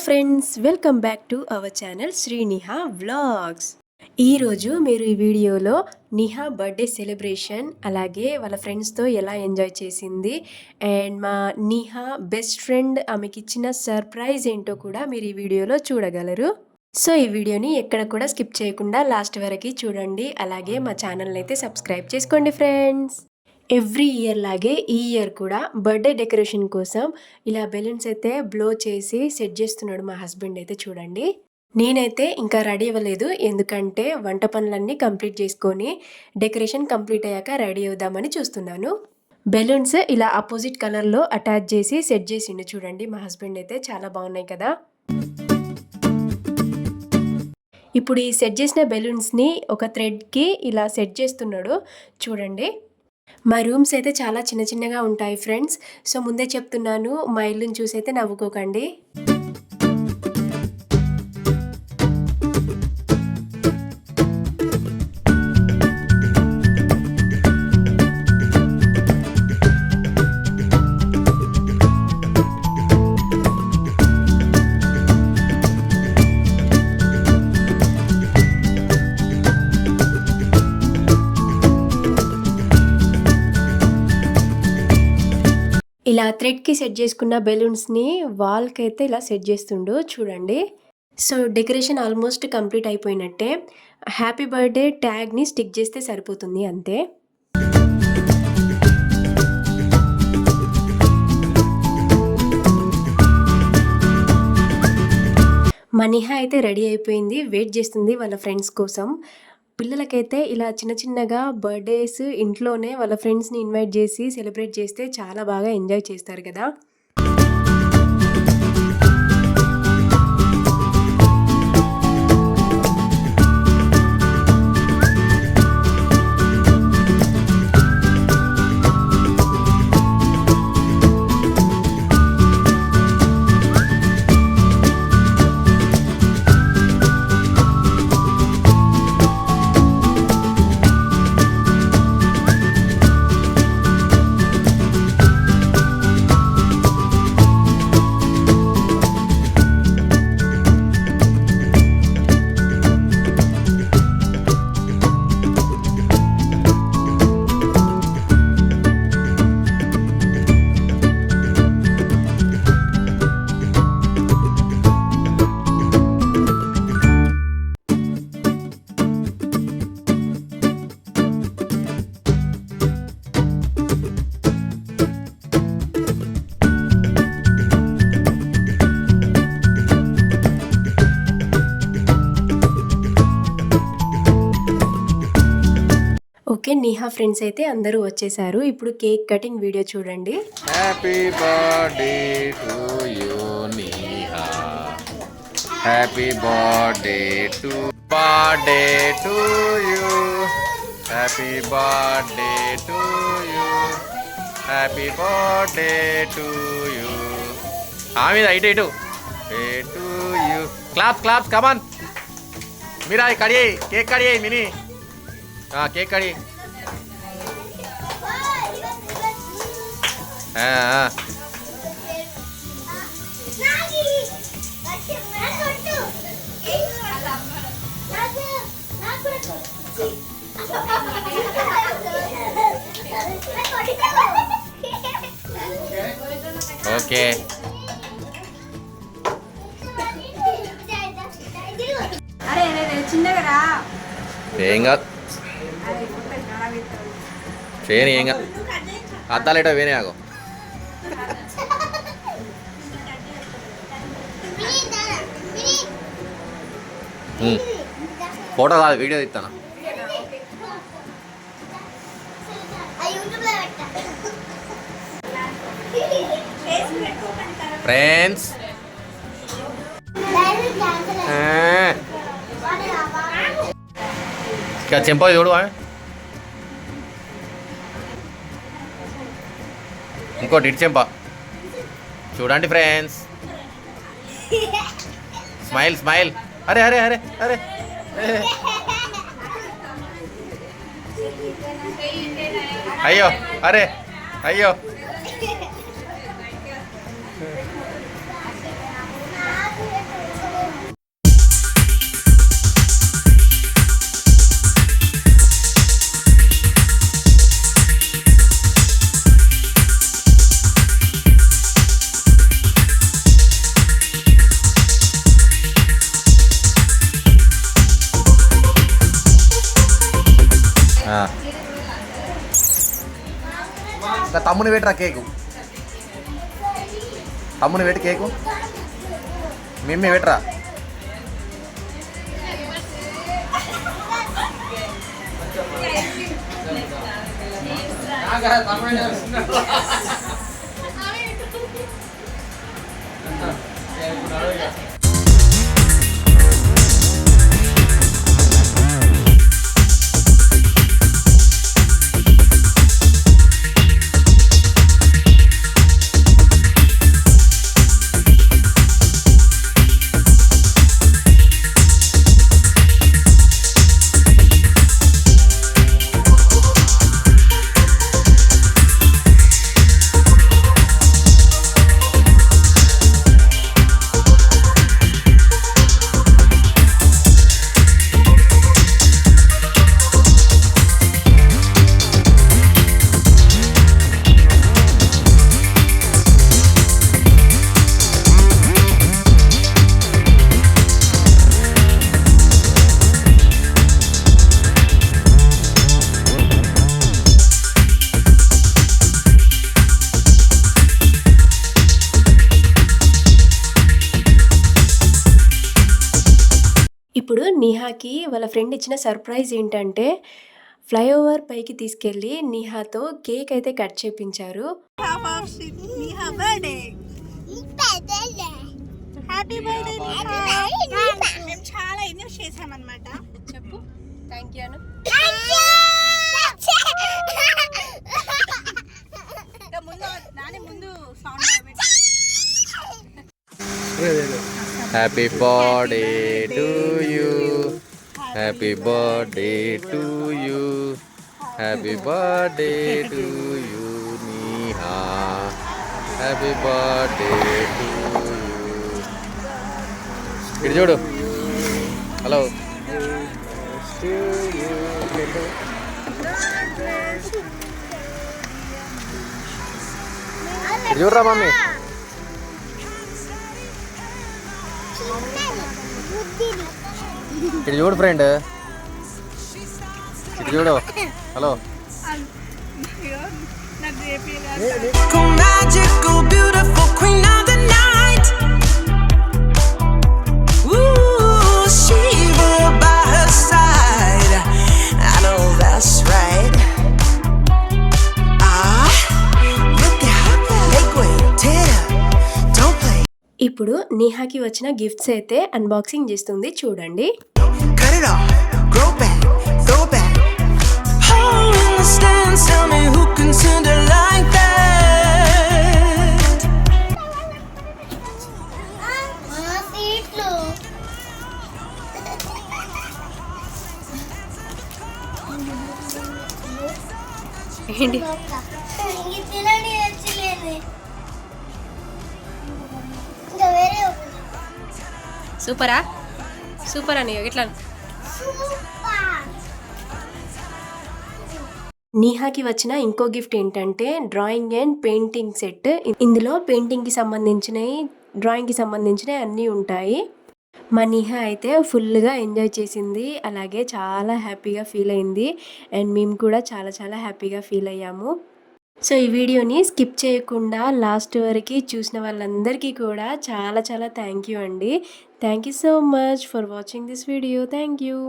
Friends, welcome back to our channel Sri Niha vlogs. ఈరోజు మీరు ఈ వీడియోలో నిహా బర్త్డే సెలబ్రేషన్ అలాగే వాళ్ళ ఫ్రెండ్స్తో ఎలా ఎంజాయ్ చేసింది అండ్ మా నిహా బెస్ట్ ఫ్రెండ్ ఆమెకి ఇచ్చిన సర్ప్రైజ్ ఏంటో కూడా మీరు ఈ వీడియోలో చూడగలరు. సో ఈ వీడియోని ఎక్కడ కూడా స్కిప్ చేయకుండా లాస్ట్ వరకు చూడండి. అలాగే మా ఛానల్ని అయితే సబ్స్క్రైబ్ చేసుకోండి ఫ్రెండ్స్. ఎవ్రీ ఇయర్ లాగే ఈ ఇయర్ కూడా బర్త్డే డెకరేషన్ కోసం ఇలా బెలూన్స్ అయితే బ్లో చేసి సెట్ చేస్తున్నాడు మా హస్బెండ్ అయితే. చూడండి, నేనైతే ఇంకా రెడీ అవ్వలేదు, ఎందుకంటే వంట పనులన్నీ కంప్లీట్ చేసుకొని డెకరేషన్ కంప్లీట్ అయ్యాక రెడీ అవుదామని చూస్తున్నాను. బెలూన్స్ ఇలా అపోజిట్ కలర్లో అటాచ్ చేసి సెట్ చేసిండు. చూడండి మా హస్బెండ్ అయితే, చాలా బాగున్నాయి కదా. ఇప్పుడు ఈ సెట్ చేసిన బెలూన్స్ని ఒక థ్రెడ్కి ఇలా సెట్ చేస్తున్నాడు. చూడండి, మా రూమ్స్ అయితే చాలా చిన్న చిన్నగా ఉంటాయి ఫ్రెండ్స్. సో ముందే చెప్తున్నాను, మా ఇల్లుని చూసి అయితే నవ్వుకోకండి. ఇలా థ్రెడ్కి సెట్ చేసుకున్న బెలూన్స్ని వాల్కి అయితే ఇలా సెట్ చేస్తుండు. చూడండి, సో డెకరేషన్ ఆల్మోస్ట్ కంప్లీట్ అయిపోయినట్టే. హ్యాపీ బర్త్డే ట్యాగ్ని స్టిక్ చేస్తే సరిపోతుంది అంతే. మనిహా అయితే రెడీ అయిపోయింది, వెయిట్ చేస్తుంది వాళ్ళ ఫ్రెండ్స్ కోసం. పిల్లలకైతే ఇలా చిన్న చిన్నగా బర్త్డేస్ ఇంట్లోనే వాళ్ళ ఫ్రెండ్స్ని ఇన్వైట్ చేసి సెలబ్రేట్ చేస్తే చాలా బాగా ఎంజాయ్ చేస్తారు కదా. ఓకే, నిహా ఫ్రెండ్స్ అయితే అందరూ వచ్చేసారు. ఇప్పుడు కేక్ కటింగ్ వీడియో చూడండి. Happy birthday to you Niha, happy birthday to you, happy birthday to you, happy birthday to you. మీద ఇటు ఇటు టు యు. Claps come on. మీరా కడి కేక్ కడి మినీ కేక్ కడి. ఓకే, ఏం కాదు చేయని, ఏం కాదు. అద్దాలేటో వేనే ఆగో. ఫోటో కాదు, వీడియో తీస్తాను. ఫ్రెండ్స్ చెంప చూడు, ఇంకోటి ఇటు చెంప చూడండి ఫ్రెండ్స్. స్మైల్. అరే అరే అరే అరే అయ్యో, అరే అయ్యో. ఇంకా తమ్ముని పెట్టరా కేకు, తమ్ముని పెట్టి కేకు, మిమ్మీ పెట్టరా. ఇప్పుడు నిహాకి వాళ్ళ ఫ్రెండ్ ఇచ్చిన సర్ప్రైజ్ ఏంటంటే ఫ్లైఓవర్ పైకి తీసుకెళ్ళి నిహాతో కేక్ అయితే కట్ చేపించారు. మేము చాలా ఎంజాయ్ చేసామన్నమాట. చెప్పు థ్యాంక్ యూ అను. ముందు happy birthday to you, happy birthday to you, happy birthday to you Neha, happy birthday to you. ఇటు చూడు, హలో. ఇటు చూడరా మమ్మీ, ఇటు చూడు ఫ్రెండ్, ఇటు చూడు, hello. Magical, beautiful queen of the night. Ooh, Shiva by her side. I know that's right. Look at her, make way, tear up, don't play. ఇప్పుడు నిహాకి వచ్చిన గిఫ్ట్స్ అయితే అన్బాక్సింగ్ చేస్తుంది చూడండి. Cut it off, grow back, throw back. Oh, in the stands, tell me who can send her like that. ఏంటి సూపరా super అని ఎట్లా నిహాకి వచ్చిన ఇంకో గిఫ్ట్ ఏంటంటే డ్రాయింగ్ అండ్ పెయింటింగ్ సెట్. ఇందులో పెయింటింగ్కి సంబంధించినవి డ్రాయింగ్కి సంబంధించినవి అన్నీ ఉంటాయి. మా నిహా అయితే ఫుల్గా ఎంజాయ్ చేసింది, అలాగే చాలా హ్యాపీగా ఫీల్ అయింది. అండ్ మేము కూడా చాలా చాలా హ్యాపీగా ఫీల్ అయ్యాము. సో ఈ వీడియోని స్కిప్ చేయకుండా లాస్ట్ వరకు చూసిన వాళ్ళందరికీ కూడా చాలా చాలా థ్యాంక్ యూ అండి. Thank you so much for watching this video. Thank you.